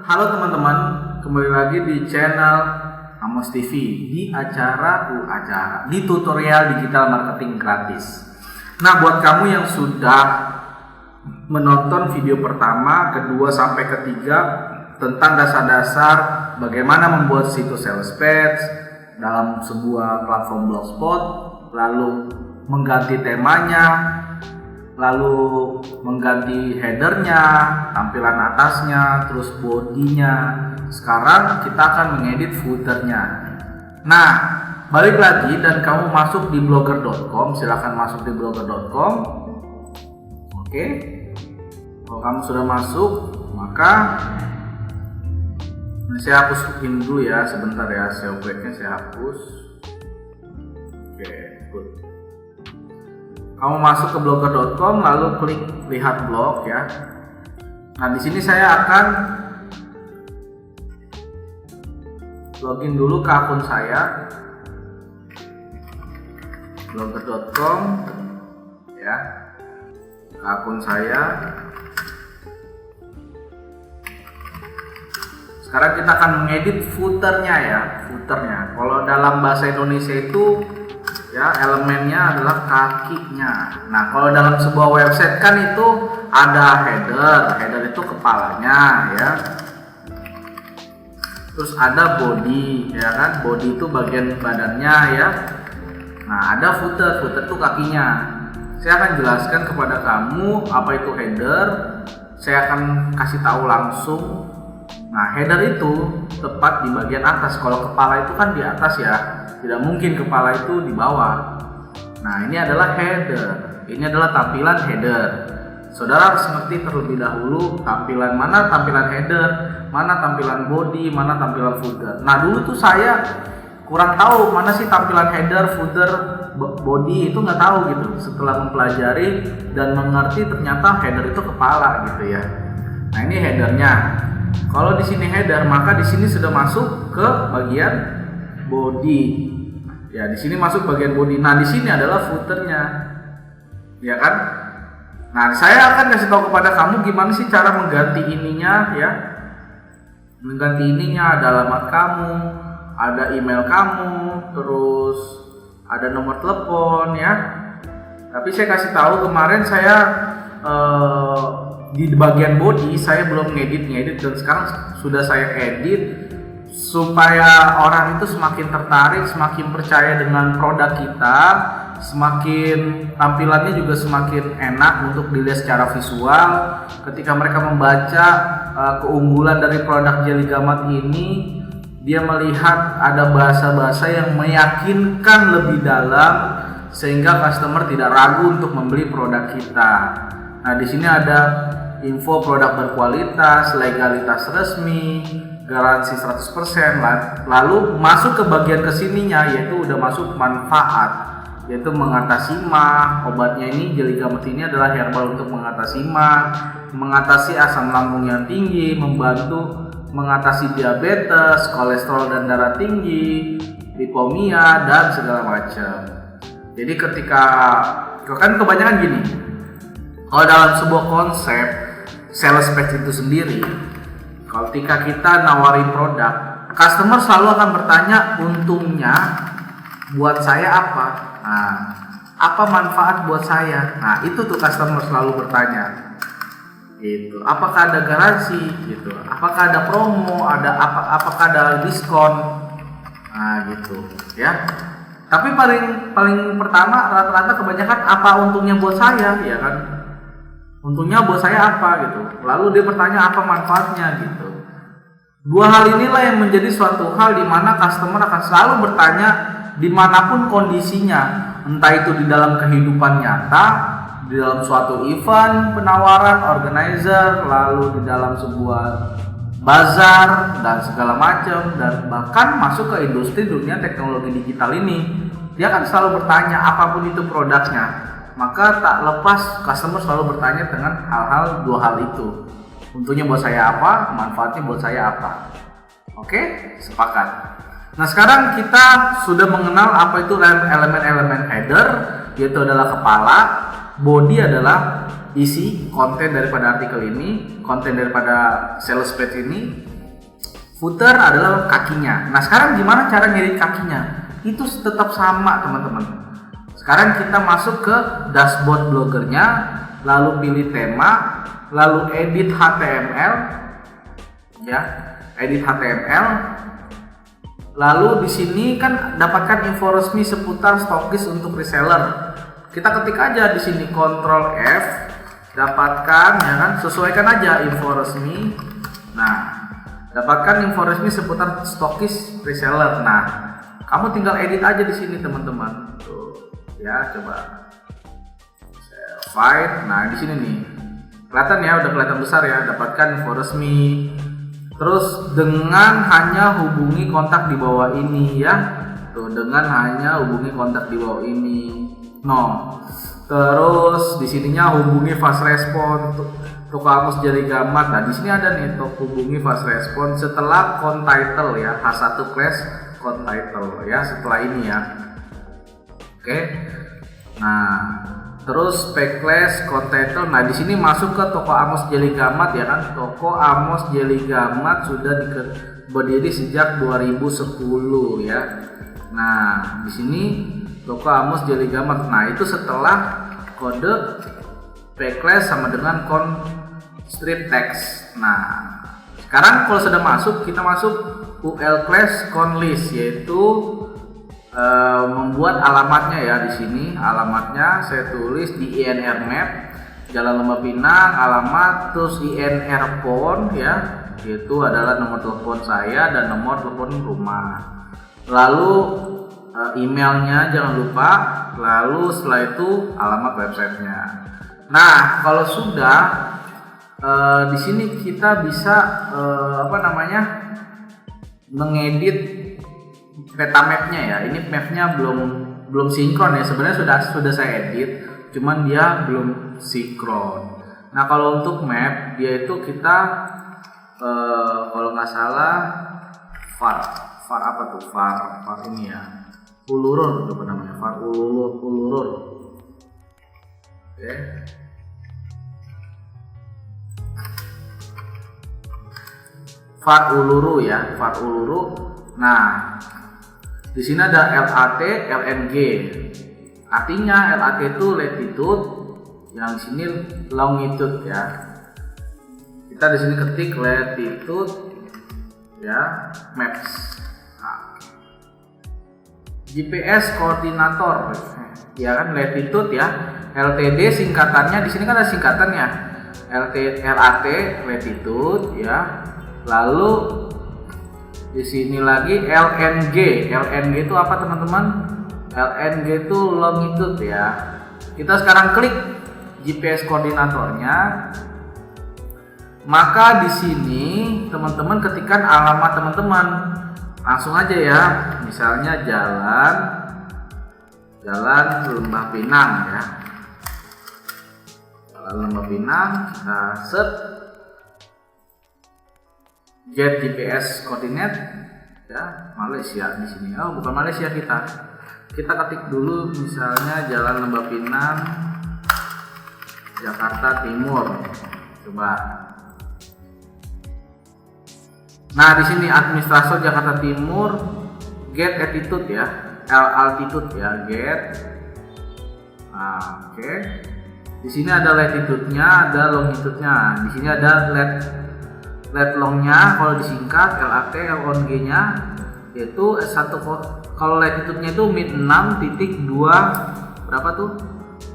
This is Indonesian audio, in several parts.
Halo teman-teman, kembali lagi di channel Amos TV di acara di tutorial digital marketing gratis. Nah, buat kamu yang sudah menonton video pertama, kedua sampai ketiga tentang dasar-dasar bagaimana membuat situs sales page dalam sebuah platform blogspot, lalu mengganti temanya, lalu mengganti headernya, tampilan atasnya, terus bodinya. Sekarang kita akan mengedit footernya. Nah, balik lagi dan kamu masuk di blogger.com, silahkan masuk di blogger.com. Oke, kalau kamu sudah masuk, maka saya hapuskan dulu ya, sebentar ya, SEO backnya saya hapus. Oke, good. Kamu masuk ke blogger.com, lalu klik lihat blog ya. Nah, di sini saya akan login dulu ke akun saya, blogger.com ya, ke akun saya. Sekarang kita akan mengedit footernya ya, footernya. Kalau dalam bahasa Indonesia itu ya, elemennya adalah kakinya. Nah, kalau dalam sebuah website kan itu ada header itu kepalanya ya. Terus ada body ya kan, body itu bagian badannya ya. Nah, ada footer itu kakinya. Saya akan jelaskan kepada kamu apa itu header. Saya akan kasih tahu langsung. Nah, header itu tepat di bagian atas. Kalau kepala itu kan di atas ya. Tidak mungkin kepala itu di bawah. Nah, ini adalah header. Ini adalah tampilan header. Saudara harus mengerti terlebih dahulu tampilan mana tampilan header, mana tampilan body, mana tampilan footer. Nah, dulu tuh saya kurang tahu mana sih tampilan header, footer, body, itu nggak tahu gitu. Setelah mempelajari dan mengerti ternyata header itu kepala gitu ya. Nah, ini headernya. Kalau di sini header, maka di sini sudah masuk ke bagian body. Ya, di sini masuk bagian body. Nah, di sini adalah footernya. Ya kan? Nah, saya akan kasih tahu kepada kamu gimana sih cara mengganti ininya ya. Mengganti ininya, ada alamat kamu, ada email kamu, terus ada nomor telepon ya. Tapi saya kasih tahu kemarin saya di bagian body saya belum ngedit dan sekarang sudah saya edit supaya orang itu semakin tertarik, semakin percaya dengan produk kita, semakin tampilannya juga semakin enak untuk dilihat secara visual. Ketika mereka membaca keunggulan dari produk Jeligamat ini, dia melihat ada bahasa-bahasa yang meyakinkan lebih dalam sehingga customer tidak ragu untuk membeli produk kita. Nah, di sini ada info produk berkualitas, legalitas resmi, garansi 100%, lalu masuk ke bagian kesininya yaitu udah masuk manfaat, yaitu mengatasi MAH. Obatnya ini Jeligamat ini adalah herbal untuk mengatasi MAH, mengatasi asam lambung yang tinggi, membantu mengatasi diabetes, kolesterol dan darah tinggi, lipomia dan segala macam. Jadi ketika kan kebanyakan gini, kalau dalam sebuah konsep sales page itu sendiri, ketika kita nawarin produk, customer selalu akan bertanya untungnya buat saya apa? Nah, apa manfaat buat saya? Nah, itu tuh customer selalu bertanya. Gitu. Apakah ada garansi gitu? Apakah ada promo? Apakah ada diskon? Nah, gitu ya. Tapi paling pertama rata-rata kebanyakan apa untungnya buat saya, ya kan? Untungnya buat saya apa gitu. Lalu dia bertanya apa manfaatnya gitu. Dua hal inilah yang menjadi suatu hal di mana customer akan selalu bertanya dimanapun kondisinya, entah itu di dalam kehidupan nyata, di dalam suatu event penawaran organizer, lalu di dalam sebuah bazar dan segala macam, dan bahkan masuk ke industri dunia teknologi digital ini, dia akan selalu bertanya apapun itu produknya. Maka tak lepas customer selalu bertanya dengan dua hal itu. Untungnya buat saya apa, manfaatnya buat saya apa. Oke, sepakat. Nah, sekarang kita sudah mengenal apa itu elemen-elemen header, yaitu adalah kepala, body adalah isi konten daripada artikel ini, konten daripada sales page ini, Footer adalah kakinya. Nah sekarang gimana cara ngedit kakinya? Itu tetap sama teman-teman. Sekarang kita masuk ke dashboard blogernya, lalu pilih tema, lalu edit HTML, ya, edit HTML. Lalu di sini kan dapatkan info resmi seputar stokis untuk reseller. Kita ketik aja di sini Ctrl F, dapatkan ya kan, sesuaikan aja info resmi. Nah, dapatkan info resmi seputar stokis reseller. Nah, kamu tinggal edit aja di sini teman-teman. Tuh, ya coba. File. Nah, di sini nih. Kelihatan ya, udah kelihatan besar ya. Dapatkan info resmi. Terus dengan hanya hubungi kontak di bawah ini ya. Tuh, dengan hanya hubungi kontak di bawah ini. No. Terus di sininya hubungi fast response. Toko Amos Jali Gamat. Nah, di sini ada nih hubungi fast response setelah contitle ya, H1 class contitle ya, setelah ini ya. Oke. Nah, terus backlash contitle. Nah, di sini masuk ke Toko Amos Jali Gamat ya kan. Toko Amos Jali Gamat sudah berdiri sejak 2010 ya. Nah, di sini Toko Amos Jali Gamat. Nah, itu setelah kode backlash sama dengan constraint text. Nah, sekarang kalau sudah masuk, kita masuk UL class conlist, yaitu membuat alamatnya ya. Di sini alamatnya saya tulis di INR map Jalan Lembah Pinang, alamat, terus INR phone ya, yaitu adalah nomor telepon saya dan nomor telepon rumah. Lalu emailnya jangan lupa, lalu setelah itu alamat websitenya. Nah, kalau sudah di sini kita bisa mengedit peta mapnya ya. Ini mapnya belum sinkron ya. Sebenarnya sudah saya edit, cuman dia belum sinkron. Nah, kalau untuk map dia itu kita kalau nggak salah var apa tuh, var ini ya, ulurur apa namanya, var ulurur. Oke. var uluru ya, var uluru. Nah, di sini ada LAT, LNG. Artinya LAT itu latitude, yang di sini longitude ya. Kita di sini ketik latitude ya, maps. Nah, GPS koordinator ya kan, latitude ya. LTD singkatannya di sini kan ada singkatannya. LAT latitude ya. Lalu di sini lagi LNG. LNG itu apa teman-teman? LNG itu longitude ya. Kita sekarang klik GPS koordinatornya. Maka di sini teman-teman ketikkan alamat teman-teman. Langsung aja ya. Misalnya Jalan Lembah Pinang ya. Jalan Lembah Pinang, kita search get GPS coordinate ya, Malaysia di sini. Oh, bukan Malaysia, kita ketik dulu misalnya Jalan Lembah Pinang, Jakarta Timur. Coba. Nah, di sini administrator Jakarta Timur, get altitude ya, altitude ya, get. Nah, oke. Di sini ada latitude-nya, ada longitude-nya. Di sini ada lat long-nya, kalau disingkat LAT, LONG-nya yaitu S1. Kalau latitude-nya itu min 6.2 berapa tuh?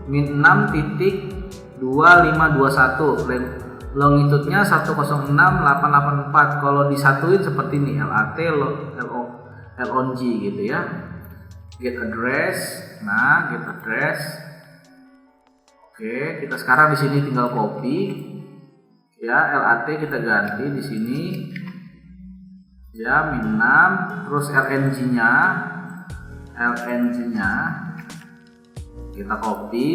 Min 6.2521. Longitude-nya 106.884. Kalau disatuin seperti ini, LAT, LONG gitu ya. Get address. Nah, get address. Oke, kita sekarang di sini tinggal copy. Ya, LAT kita ganti di sini ya, min 6, terus LNG-nya kita copy,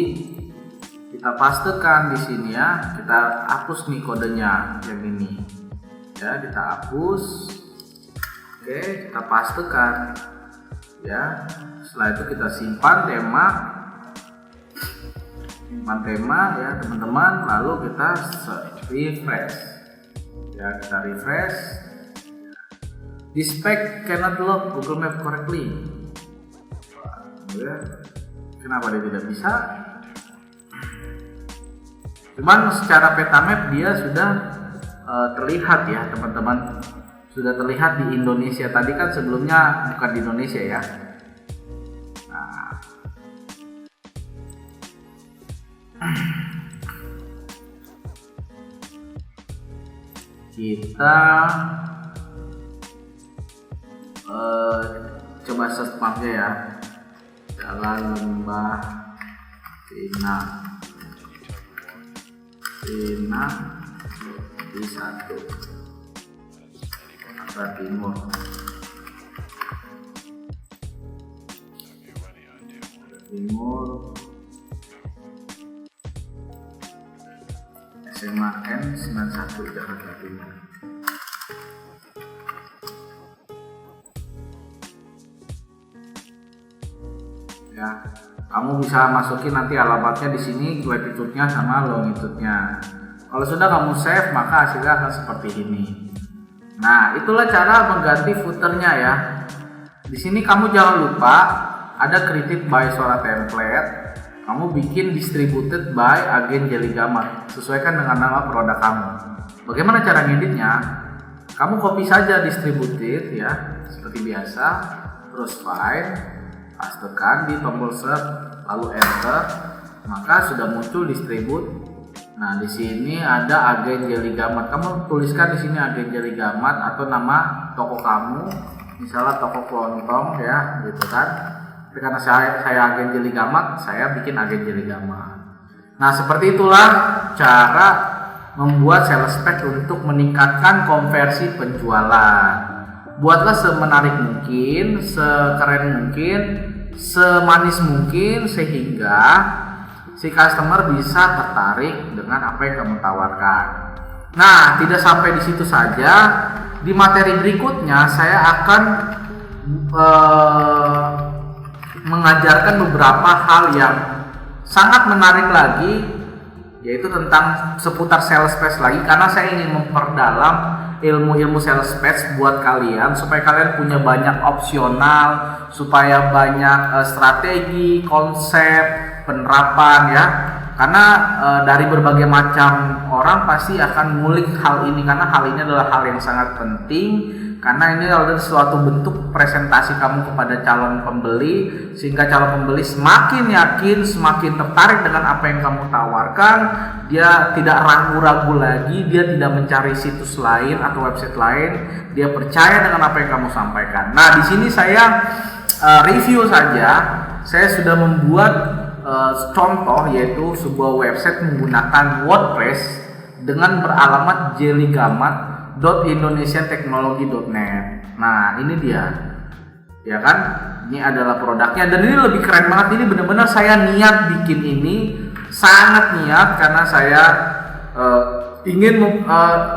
kita pastekan di sini ya. Kita hapus nih kodenya yang ini ya, kita hapus. Oke, kita pastekan ya. Setelah itu kita simpan tema ya teman-teman, lalu kita refresh ya, kita refresh. This pack cannot load Google Map correctly. Kenapa dia tidak bisa? Cuman secara peta map dia sudah terlihat ya teman-teman. Sudah terlihat di Indonesia. Tadi kan sebelumnya bukan di Indonesia ya. Nah. Kita coba search mapnya ya. Jalan Lembah Pinang di 1 Jakarta Timur. SMA N 91 Jakarta Timur. Ya, kamu bisa masukin nanti alamatnya di sini, latitude-nya sama longitude-nya. Kalau sudah kamu save, maka hasilnya akan seperti ini. Nah, itulah cara mengganti footernya ya. Di sini kamu jangan lupa ada created by suara template. Kamu bikin distributed by agen Jelly Gamat, sesuaikan dengan nama produk kamu. Bagaimana cara ngeditnya? Kamu copy saja distributed ya, seperti biasa. Terus file, pastekan di tombol search, lalu enter, maka sudah muncul distribute. Nah, di sini ada agen Jelly Gamat. Kamu tuliskan di sini agen Jelly Gamat atau nama toko kamu, misalnya toko kelontong ya, gitu kan. Tapi karena saya agen Jelly Gamat, saya bikin agen Jelly Gamat. Nah, seperti itulah cara membuat sales pack untuk meningkatkan konversi penjualan. Buatlah semenarik mungkin, sekeren mungkin, semanis mungkin, sehingga si customer bisa tertarik dengan apa yang kamu tawarkan. Nah, tidak sampai di situ saja. Di materi berikutnya saya akan mengajarkan beberapa hal yang sangat menarik lagi, yaitu tentang seputar sales page lagi, karena saya ingin memperdalam ilmu-ilmu sales page buat kalian supaya kalian punya banyak opsional, supaya banyak strategi, konsep, penerapan ya. Karena dari berbagai macam orang pasti akan ngulik hal ini, karena hal ini adalah hal yang sangat penting, karena ini adalah suatu bentuk presentasi kamu kepada calon pembeli, sehingga calon pembeli semakin yakin, semakin tertarik dengan apa yang kamu tawarkan. Dia tidak ragu-ragu lagi, dia tidak mencari situs lain atau website lain, dia percaya dengan apa yang kamu sampaikan. Nah, di sini saya review saja. Saya sudah membuat contoh, yaitu sebuah website menggunakan WordPress dengan beralamat jellygamat.indonesiantechnology.net. Nah, ini dia, ya kan? Ini adalah produknya, dan ini lebih keren banget. Ini benar-benar saya niat bikin ini, sangat niat, karena saya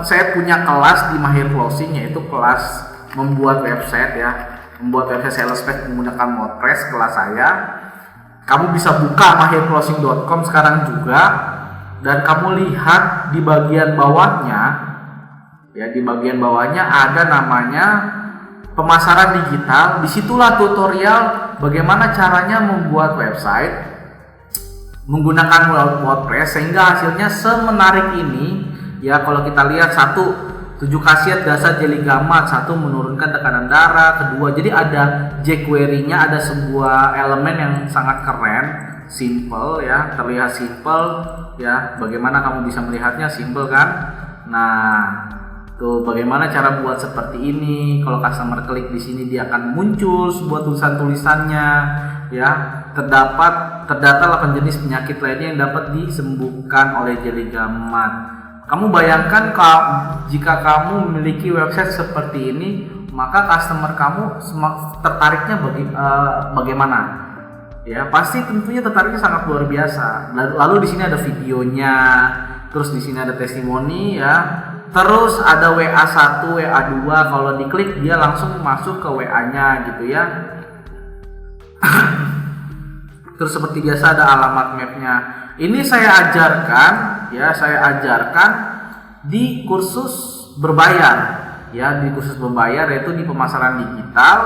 saya punya kelas di Mahir Closing, yaitu kelas membuat website ya, membuat website sales page menggunakan WordPress. Kelas saya, kamu bisa buka mahirclosing.com sekarang juga, dan kamu lihat di bagian bawahnya ya, di bagian bawahnya ada namanya pemasaran digital. Disitulah tutorial bagaimana caranya membuat website menggunakan WordPress sehingga hasilnya semenarik ini ya. Kalau kita lihat, 1, 7 khasiat dasar Jelly Gamat, 1, menurunkan tekanan darah, kedua, jadi ada jQuery-nya, ada sebuah elemen yang sangat keren, simple ya, terlihat simple ya. Bagaimana kamu bisa melihatnya, simple kan? Nah, tuh bagaimana cara buat seperti ini. Kalau customer klik di sini, dia akan muncul sebuah tulisan-tulisannya ya. Terdata 8 jenis penyakit lainnya yang dapat disembuhkan oleh Jelly Gamat. Kamu bayangkan jika kamu memiliki website seperti ini, maka customer kamu tertariknya bagaimana? Ya, pasti tentunya tertariknya sangat luar biasa. Lalu di sini ada videonya, terus di sini ada testimoni ya. Terus ada WA1, WA2, kalau diklik dia langsung masuk ke WA-nya gitu ya. Terus seperti biasa ada alamat mapnya. Ini saya ajarkan ya, saya ajarkan di kursus berbayar. ya, di khusus berbayar, yaitu di pemasaran digital.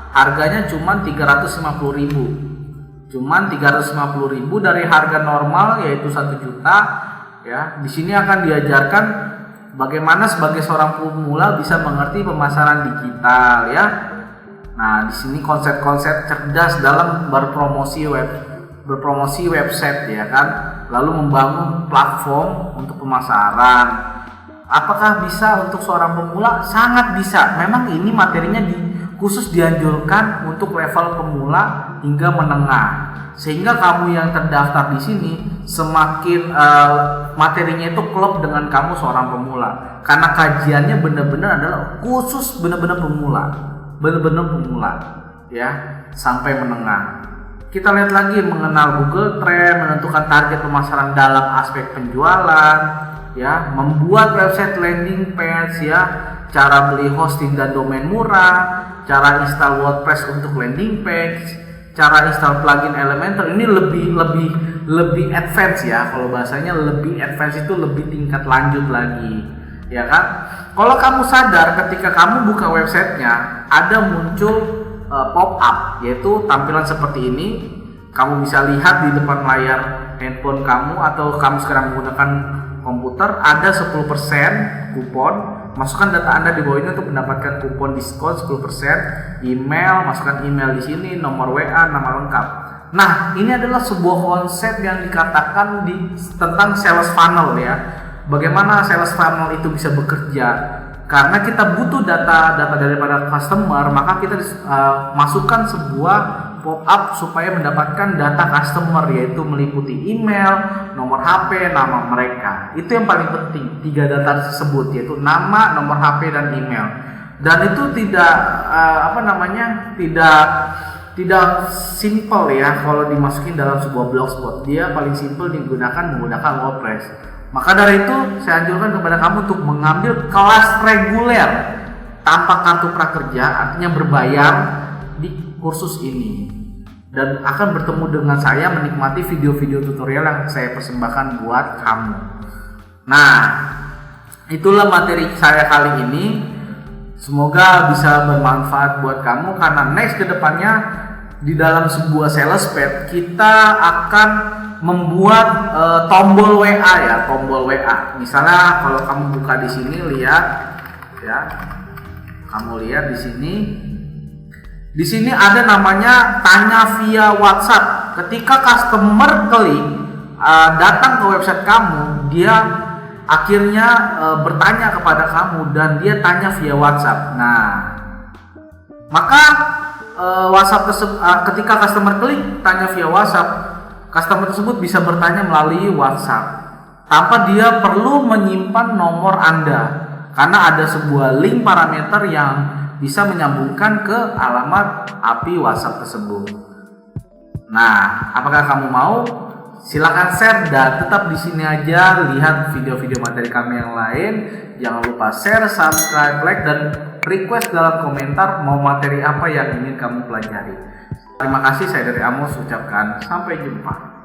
Harganya cuma 350.000. Cuman 350.000 dari harga normal yaitu 1 juta ya. Di sini akan diajarkan bagaimana sebagai seorang pemula bisa mengerti pemasaran digital ya. Nah, di sini konsep-konsep cerdas dalam berpromosi website ya kan. Lalu membangun platform untuk pemasaran. Apakah bisa untuk seorang pemula? Sangat bisa. Memang ini materinya khusus dianjurkan untuk level pemula hingga menengah. Sehingga kamu yang terdaftar di sini semakin materinya itu klop dengan kamu seorang pemula. Karena kajiannya benar-benar adalah khusus benar-benar pemula ya, sampai menengah. Kita lihat lagi mengenal Google Trend, menentukan target pemasaran dalam aspek penjualan ya, membuat website landing page ya, cara beli hosting dan domain murah, cara install WordPress untuk landing page, cara install plugin Elementor. Ini lebih advance ya, kalau bahasanya lebih advance itu lebih tingkat lanjut lagi ya kan. Kalau kamu sadar ketika kamu buka websitenya ada muncul pop up, yaitu tampilan seperti ini. Kamu bisa lihat di depan layar handphone kamu atau kamu sekarang menggunakan komputer, ada 10% kupon. Masukkan data Anda di bawah ini untuk mendapatkan kupon diskon 10%. Email, masukkan email di sini, nomor WA, nama lengkap. Nah, ini adalah sebuah konsep yang dikatakan tentang sales funnel ya. Bagaimana sales funnel itu bisa bekerja? Karena kita butuh data daripada customer, maka kita masukkan sebuah pop up supaya mendapatkan data customer, yaitu meliputi email, nomor HP, nama mereka. Itu yang paling penting, 3 data tersebut, yaitu nama, nomor HP, dan email. Dan itu tidak simple ya kalau dimasukin dalam sebuah blogspot. Dia paling simple menggunakan WordPress. Maka dari itu saya anjurkan kepada kamu untuk mengambil kelas reguler tanpa kartu prakerja, artinya berbayar, di kursus ini, dan akan bertemu dengan saya, menikmati video-video tutorial yang saya persembahkan buat kamu. Nah, itulah materi saya kali ini. Semoga bisa bermanfaat buat kamu, karena next kedepannya di dalam sebuah sales page kita akan membuat tombol WA ya, tombol WA. Misalnya kalau kamu buka di sini, lihat ya, kamu lihat di sini. Di sini ada namanya tanya via WhatsApp. Ketika customer klik datang ke website kamu, dia akhirnya bertanya kepada kamu dan dia tanya via WhatsApp. Nah, maka WhatsApp ketika customer klik tanya via WhatsApp, customer tersebut bisa bertanya melalui WhatsApp tanpa dia perlu menyimpan nomor Anda, karena ada sebuah link parameter yang bisa menyambungkan ke alamat API WhatsApp tersebut. Nah, apakah kamu mau? Silakan share dan tetap di sini aja, lihat video-video materi kami yang lain. Jangan lupa share, subscribe, like, dan request dalam komentar mau materi apa yang ingin kamu pelajari. Terima kasih, saya dari Amos ucapkan sampai jumpa.